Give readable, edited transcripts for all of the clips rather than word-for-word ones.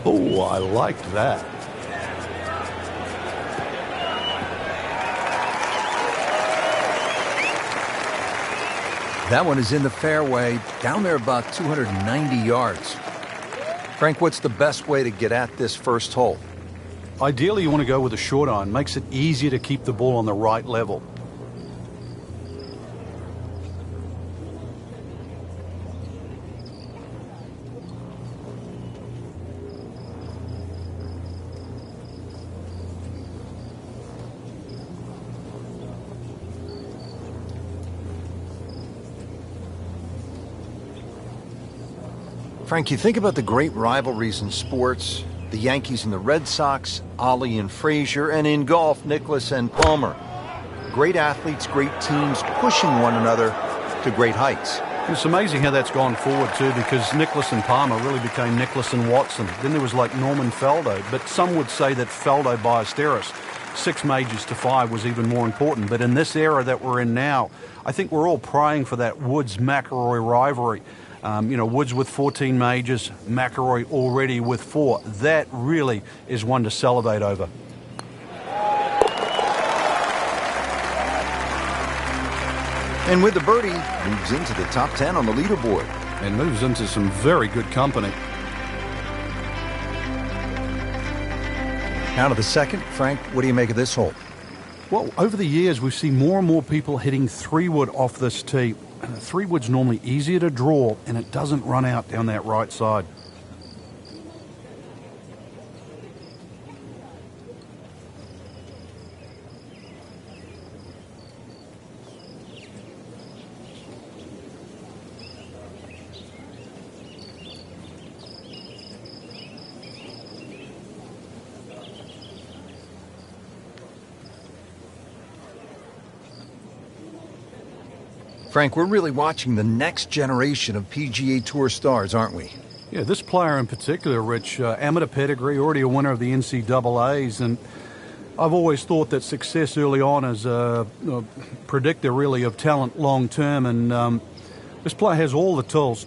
Oh, I liked that. That one is in the fairway, down there about 290 yards. Frank, what's the best way to get at this first hole? Ideally, you want to go with a short iron. Makes it easier to keep the ball on the right level. Frank, you think about the great rivalries in sports, the Yankees and the Red Sox, Ollie and Frazier, and in golf, Nicklaus and Palmer. Great athletes, great teams pushing one another to great heights. It's amazing how that's gone forward too, because Nicklaus and Palmer really became Nicklaus and Watson. Then there was like Norman Faldo, but some would say that Faldo Ballesteros, 6 majors to 5, was even more important. But in this era that we're in now, I think we're all praying for that Woods-McIlroy rivalry. Woods with 14 majors, McIlroy already with 4. That really is one to celebrate over. And with the birdie, moves into the top 10 on the leaderboard. And moves into some very good company. Out of the second, Frank, what do you make of this hole? Well, over the years, we've seen more and more people hitting 3-wood off this tee. 3-wood's normally easier to draw, and it doesn't run out down that right side. Frank, we're really watching the next generation of PGA Tour stars, aren't we? Yeah, this player in particular, Rich, amateur pedigree, already a winner of the NCAAs, and I've always thought that success early on is a predictor, really, of talent long term, and this player has all the tools.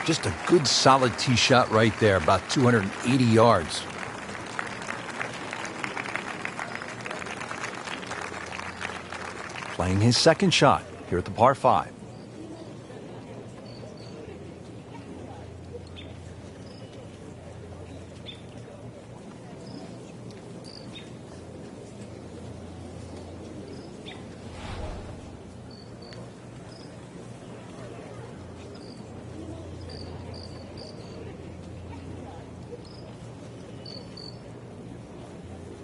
Just a good solid tee shot right there, about 280 yards. Playing his second shot here at the par 5.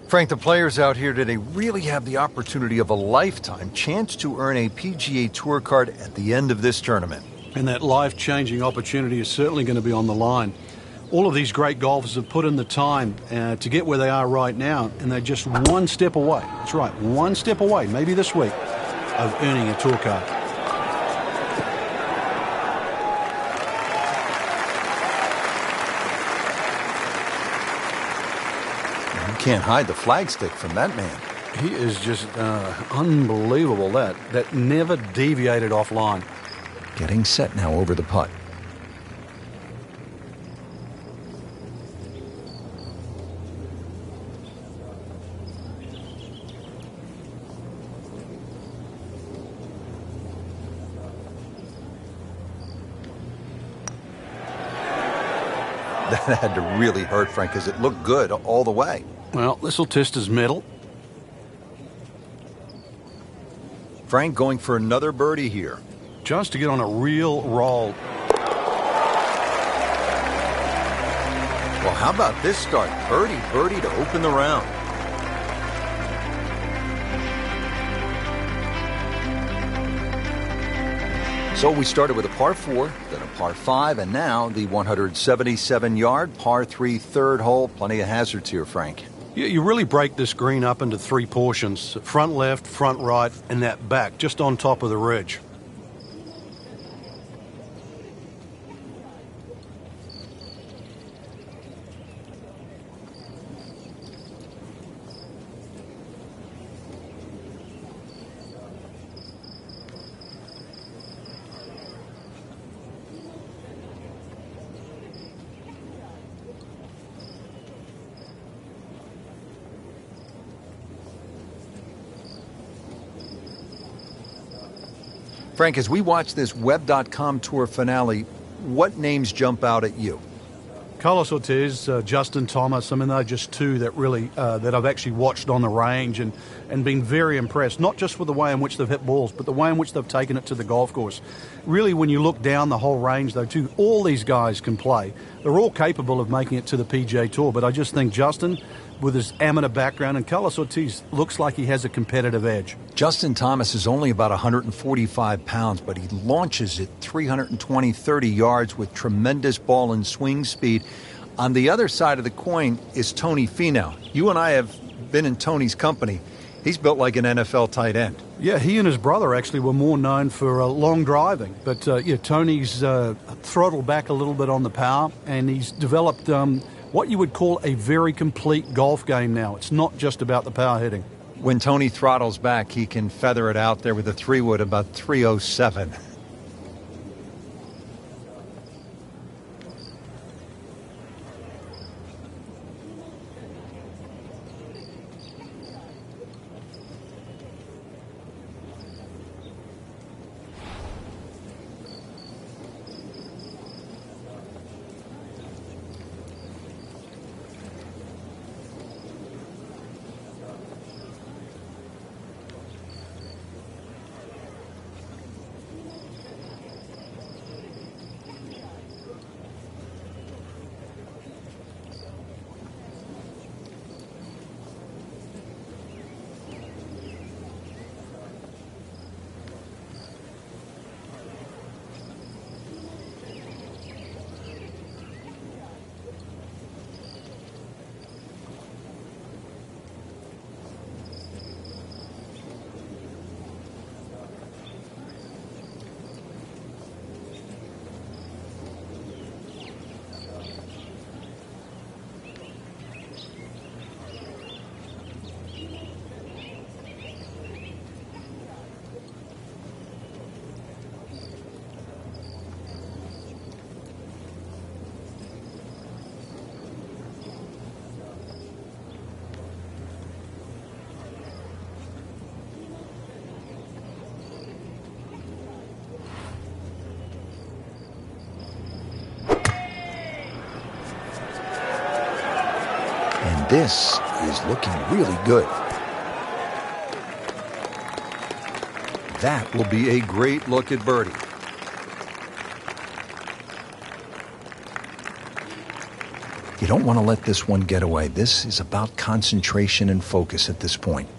Frank, the players out here today really have the opportunity of a lifetime chance to earn a PGA Tour card at the end of this tournament. And that life-changing opportunity is certainly going to be on the line. All of these great golfers have put in the time to get where they are right now, and they're just one step away. That's right, one step away, maybe this week, of earning a tour card. can't hide the flagstick from that man. He is just unbelievable, that never deviated offline. Getting set now over the putt. That had to really hurt Frank because it looked good all the way. Well, this will test his mettle. Frank going for another birdie here. Just to get on a real roll. Well, how about this start? Birdie to open the round. So we started with a par 4, then a par 5, and now the 177-yard par 3 third hole. Plenty of hazards here, Frank. You really break this green up into 3 portions. Front left, front right, and that back, just on top of the ridge. Frank, as we watch this Web.com Tour finale, what names jump out at you? Carlos Ortiz, Justin Thomas, I mean, they're just two that really, that I've actually watched on the range and been very impressed, not just with the way in which they've hit balls, but the way in which they've taken it to the golf course. Really, when you look down the whole range, though, too, all these guys can play. They're all capable of making it to the PGA Tour, but I just think Justin, with his amateur background, and Carlos Ortiz looks like he has a competitive edge. Justin Thomas is only about 145 pounds, but he launches it 320, 30 yards with tremendous ball and swing speed. On the other side of the coin is Tony Finau. You and I have been in Tony's company. He's built like an NFL tight end. Yeah, he and his brother actually were more known for long driving. But, Tony's throttled back a little bit on the power, and he's developed what you would call a very complete golf game now. It's not just about the power hitting. When Tony throttles back, he can feather it out there with a 3-wood about 307. And this is looking really good. That will be a great look at birdie. You don't want to let this one get away. This is about concentration and focus at this point.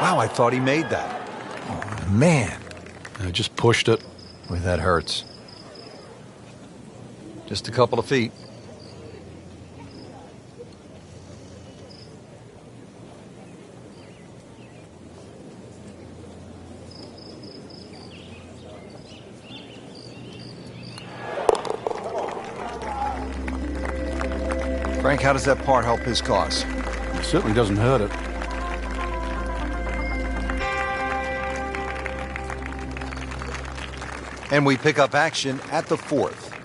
Wow, I thought he made that. Oh, man. I just pushed it. Boy, that hurts. Just a couple of feet. Frank, how does that part help his cause? It certainly doesn't hurt it. And we pick up action at the fourth.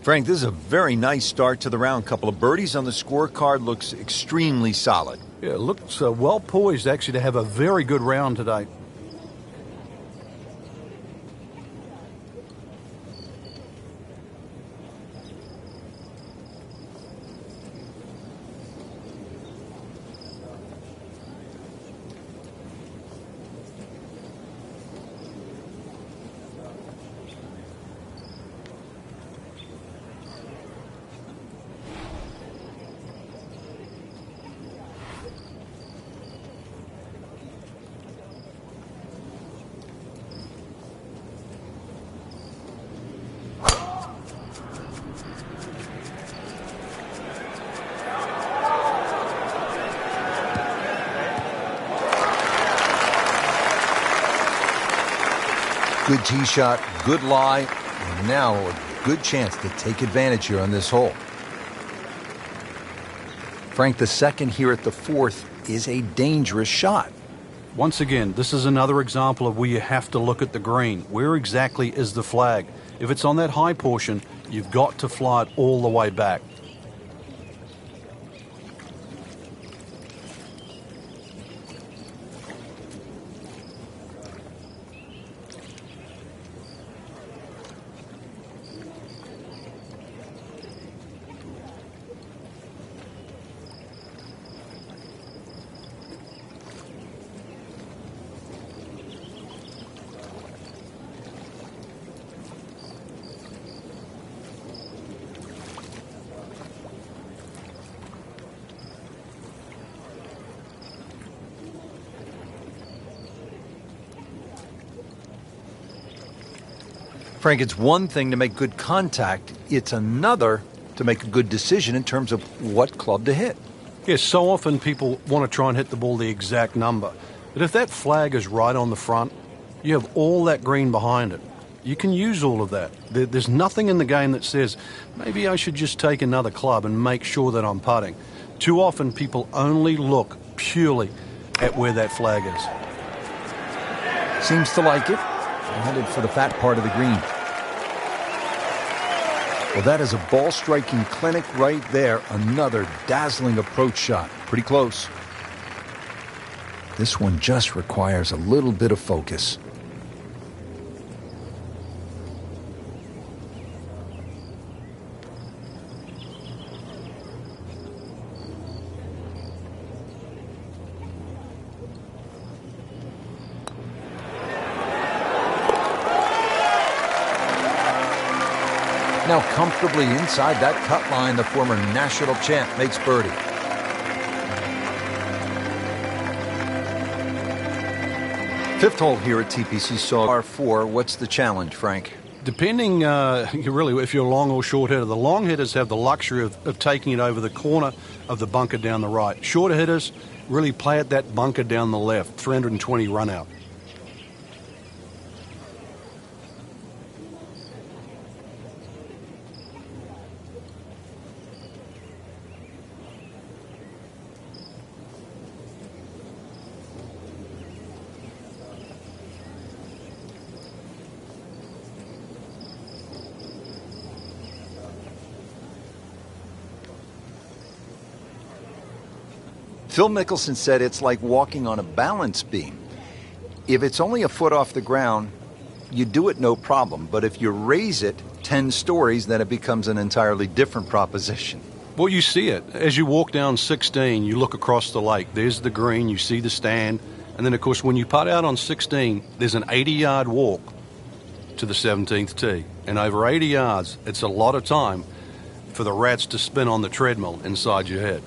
Frank, this is a very nice start to the round. Couple of birdies on the scorecard, looks extremely solid. Yeah, it looks well poised actually to have a very good round today. Good tee shot, good lie, and now a good chance to take advantage here on this hole. Frank, the second here at the fourth is a dangerous shot. Once again, this is another example of where you have to look at the green. Where exactly is the flag? If it's on that high portion, you've got to fly it all the way back. Frank, it's one thing to make good contact. It's another to make a good decision in terms of what club to hit. Yes, so often people want to try and hit the ball the exact number. But if that flag is right on the front, you have all that green behind it. You can use all of that. There's nothing in the game that says, maybe I should just take another club and make sure that I'm putting. Too often people only look purely at where that flag is. Seems to like it. Headed for the fat part of the green. Well, that is a ball striking clinic right there. Another dazzling approach shot. Pretty close. This one just requires a little bit of focus. Now comfortably inside that cut line, the former national champ makes birdie. Fifth hole here at TPC Saw R4. What's the challenge, Frank? Depending, really, if you're a long or short hitter. The long hitters have the luxury of taking it over the corner of the bunker down the right. Shorter hitters really play at that bunker down the left, 320 run out. Phil Mickelson said it's like walking on a balance beam. If it's only a foot off the ground, you do it no problem. But if you raise it 10 stories, then it becomes an entirely different proposition. Well, you see it. As you walk down 16, you look across the lake. There's the green, you see the stand. And then, of course, when you putt out on 16, there's an 80-yard walk to the 17th tee. And over 80 yards, it's a lot of time for the rats to spin on the treadmill inside your head.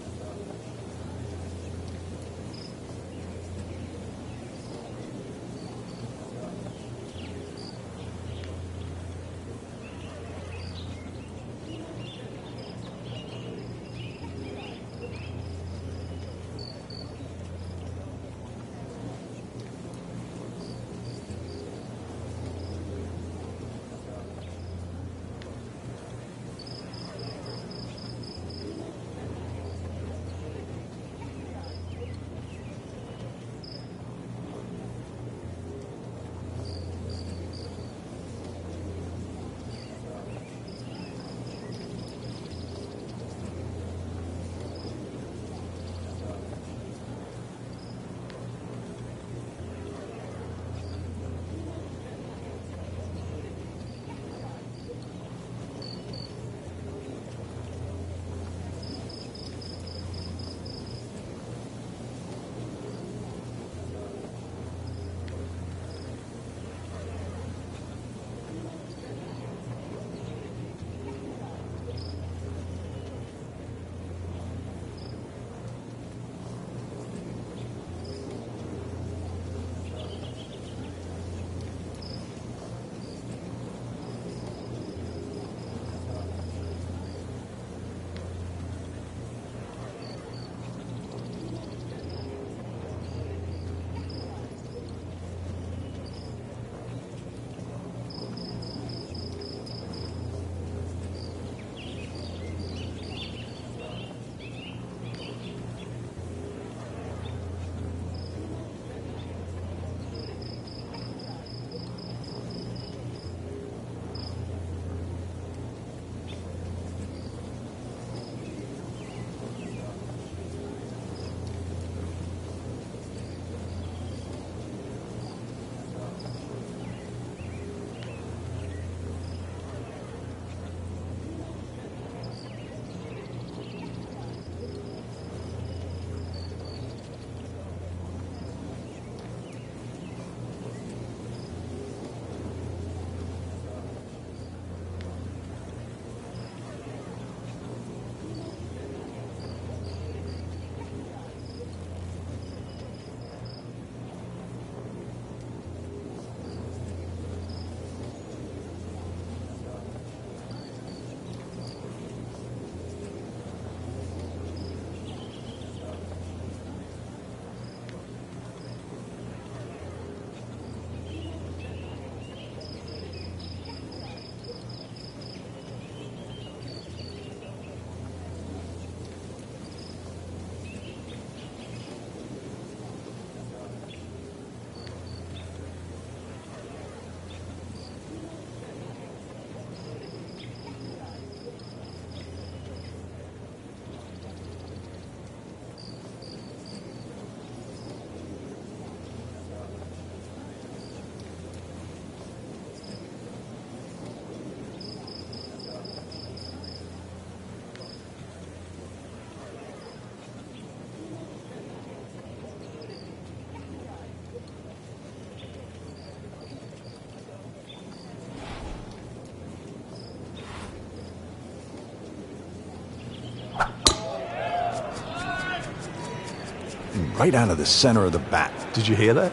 and right out of the center of the bat. Did you hear that?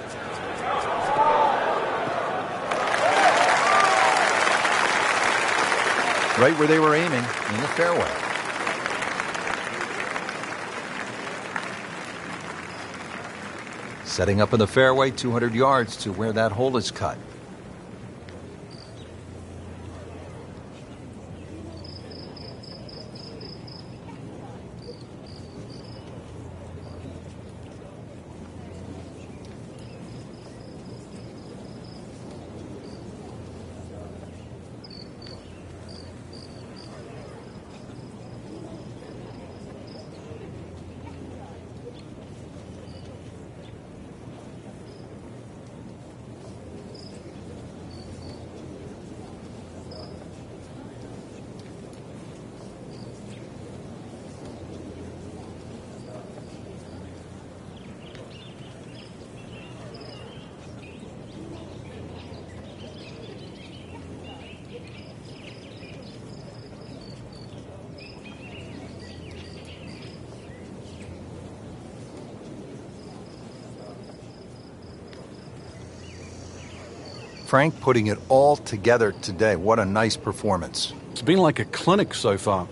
Right where they were aiming, in the fairway. Setting up in the fairway, 200 yards to where that hole is cut. Frank putting it all together today. What a nice performance. It's been like a clinic so far.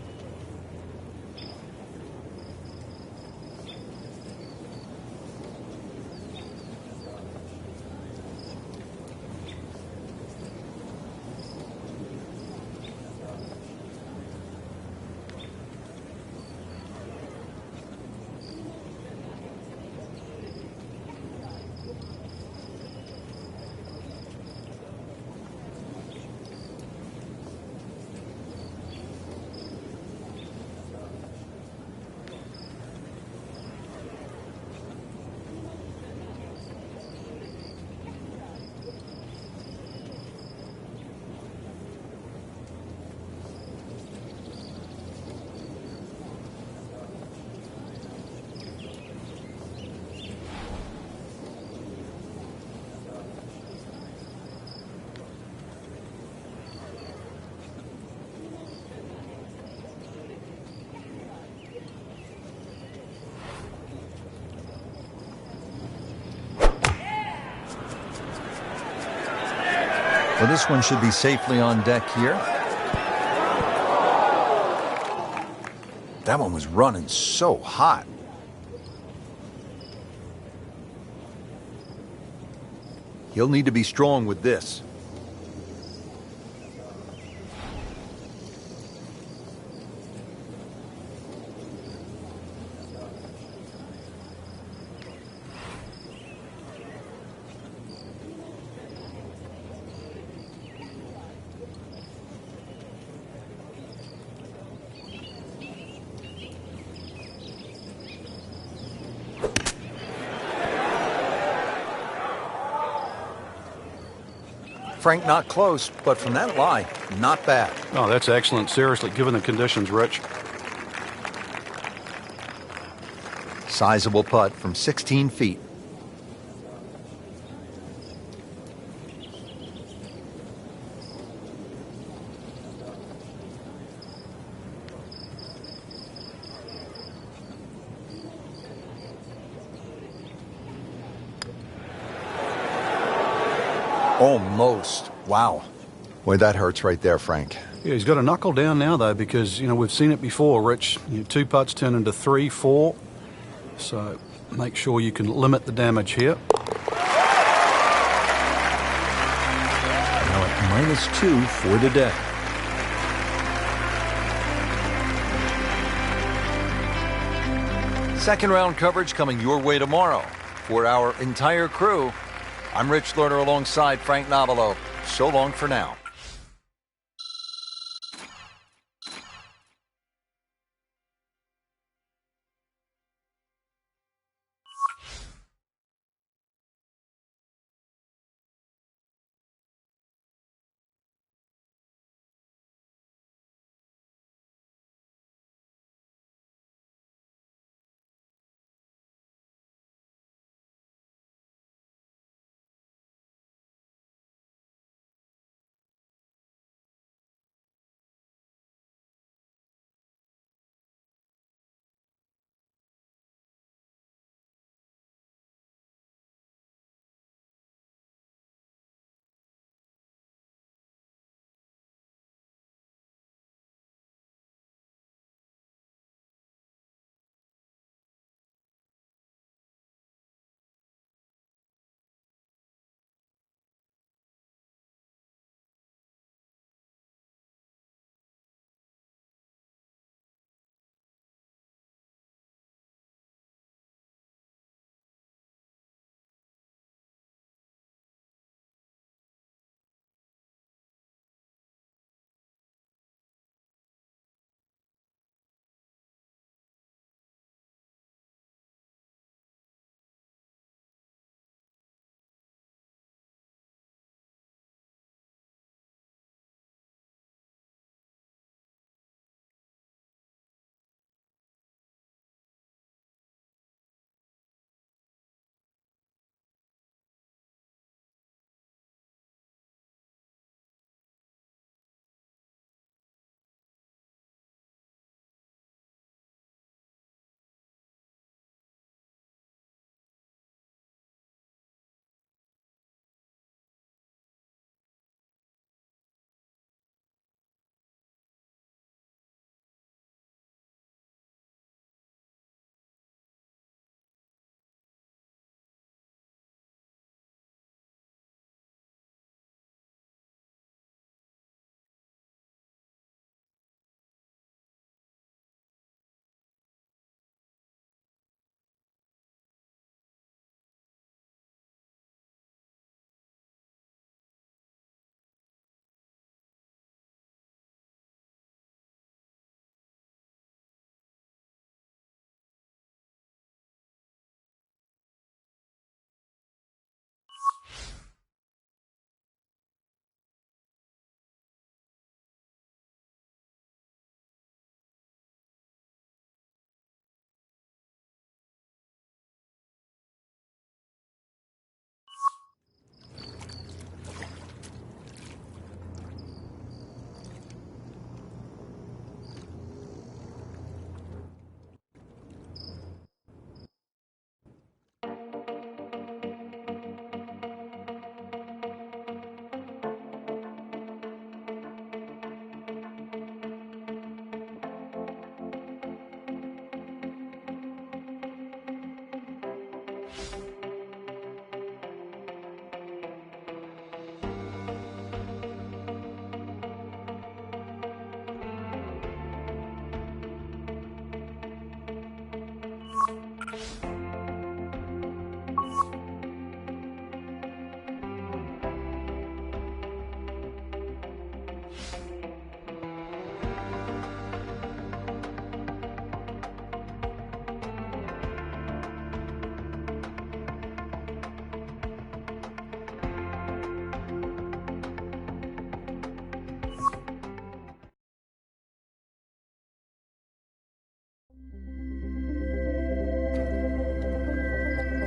Well, this one should be safely on deck here. That one was running so hot. He'll need to be strong with this. Frank not close, but from that lie, not bad. Oh, that's excellent. Seriously, given the conditions, Rich. Sizable putt from 16 feet. Almost. Wow. Boy, that hurts right there, Frank. Yeah, he's got to knuckle down now, though, because, we've seen it before, Rich. Two putts turn into 3, 4. So make sure you can limit the damage here. Now at -2 for the day. Second round coverage coming your way tomorrow. For our entire crew, I'm Rich Lerner alongside Frank Navalo. So long for now.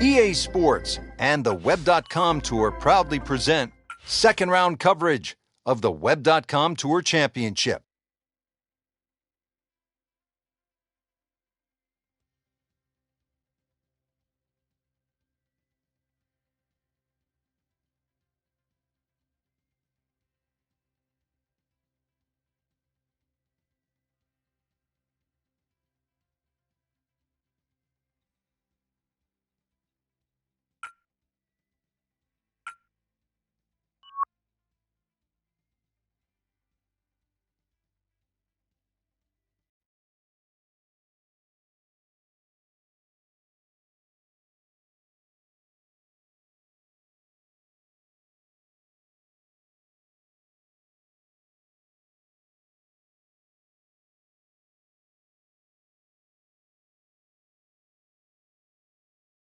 EA Sports and the Web.com Tour proudly present second round coverage of the Web.com Tour Championship.